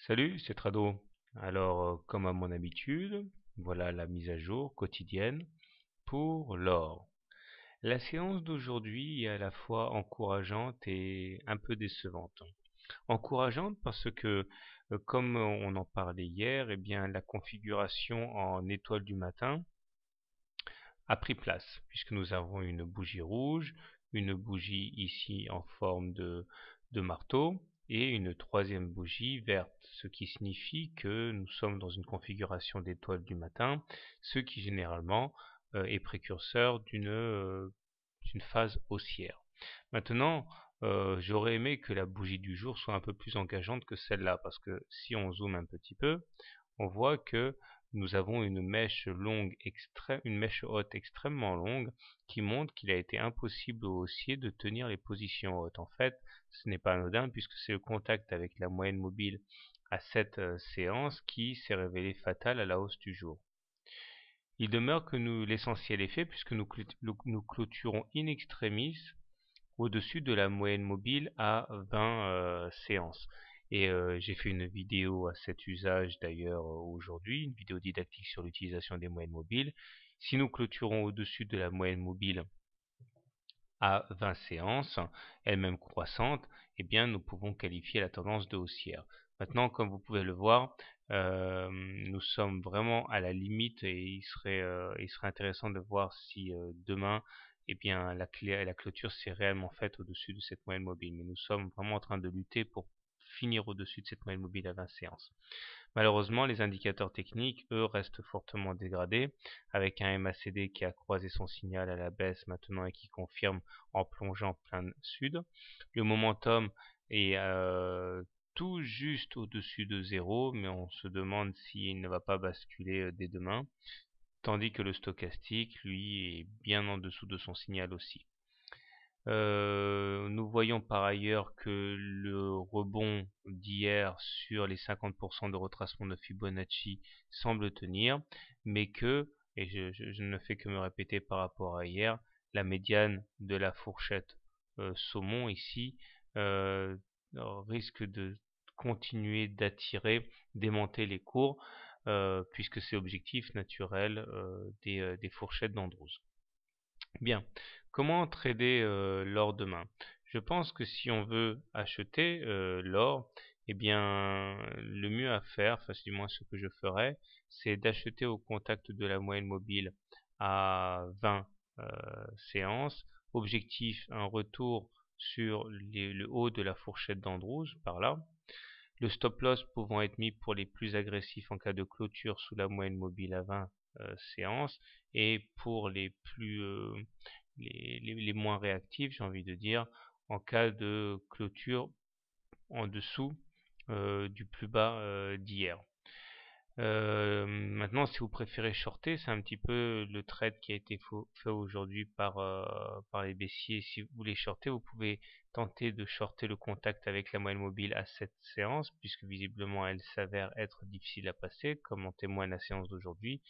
Salut, c'est Trado. Alors, comme à mon habitude, voilà la mise à jour quotidienne pour l'or. La séance d'aujourd'hui est à la fois encourageante et un peu décevante. Encourageante parce que, comme on en parlait hier, eh bien, la configuration en étoile du matin a pris place, puisque nous avons une bougie rouge, une bougie ici en forme de marteau, et une troisième bougie verte, ce qui signifie que nous sommes dans une configuration d'étoile du matin, ce qui généralement est précurseur d'une phase haussière. Maintenant, j'aurais aimé que la bougie du jour soit un peu plus engageante que celle-là, parce que si on zoome un petit peu, on voit que nous avons une mèche une mèche haute extrêmement longue qui montre qu'il a été impossible au haussier de tenir les positions hautes. En fait, ce n'est pas anodin puisque c'est le contact avec la moyenne mobile à cette séance qui s'est révélé fatal à la hausse du jour. Il demeure que l'essentiel est fait puisque nous clôturons in extremis au-dessus de la moyenne mobile à 20 séances. Et j'ai fait une vidéo à cet usage d'ailleurs aujourd'hui, une vidéo didactique sur l'utilisation des moyennes mobiles. Si nous clôturons au-dessus de la moyenne mobile à 20 séances, elle-même croissante, eh bien nous pouvons qualifier la tendance de haussière. Maintenant, comme vous pouvez le voir, nous sommes vraiment à la limite et il serait intéressant de voir si demain, eh bien, la clôture s'est réellement faite au-dessus de cette moyenne mobile. Mais nous sommes vraiment en train de lutter pour finir au-dessus de cette moyenne mobile à 20 séances. Malheureusement, les indicateurs techniques, eux, restent fortement dégradés, avec un MACD qui a croisé son signal à la baisse maintenant et qui confirme en plongeant plein sud. Le momentum est tout juste au-dessus de zéro, mais on se demande s'il ne va pas basculer dès demain, tandis que le stochastique, lui, est bien en dessous de son signal aussi. Nous voyons par ailleurs que le rebond d'hier sur les 50% de retracement de Fibonacci semble tenir, mais que, et je ne fais que me répéter par rapport à hier, la médiane de la fourchette saumon ici euh, risque de continuer d'attirer, d'aimanter les cours, puisque c'est l'objectif naturel des fourchettes d'Andrews. Bien. Comment trader l'or demain? Je pense que si on veut acheter l'or, eh bien, le mieux à faire, enfin, du moins ce que je ferais, c'est d'acheter au contact de la moyenne mobile à 20 séances. Objectif, un retour sur le haut de la fourchette d'Andrews, par là. Le stop loss pouvant être mis pour les plus agressifs en cas de clôture sous la moyenne mobile à 20 séances, et pour les moins réactifs, j'ai envie de dire, en cas de clôture en dessous du plus bas d'hier. Maintenant, si vous préférez shorter, c'est un petit peu le trade qui a été fait aujourd'hui par les baissiers. Si vous voulez shorter, vous pouvez tenter de shorter le contact avec la moyenne mobile à cette séance, puisque visiblement elle s'avère être difficile à passer, comme en témoigne la séance d'aujourd'hui.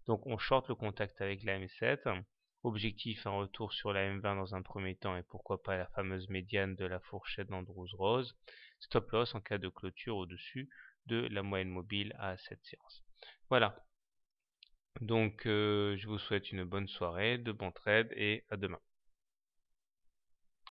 Donc on short le contact avec la M7. Objectif, un retour sur la M20 dans un premier temps et pourquoi pas la fameuse médiane de la fourchette d'Andrews Rose. Stop loss en cas de clôture au-dessus de la moyenne mobile à cette séance. Voilà. Donc je vous souhaite une bonne soirée, de bons trades et à demain.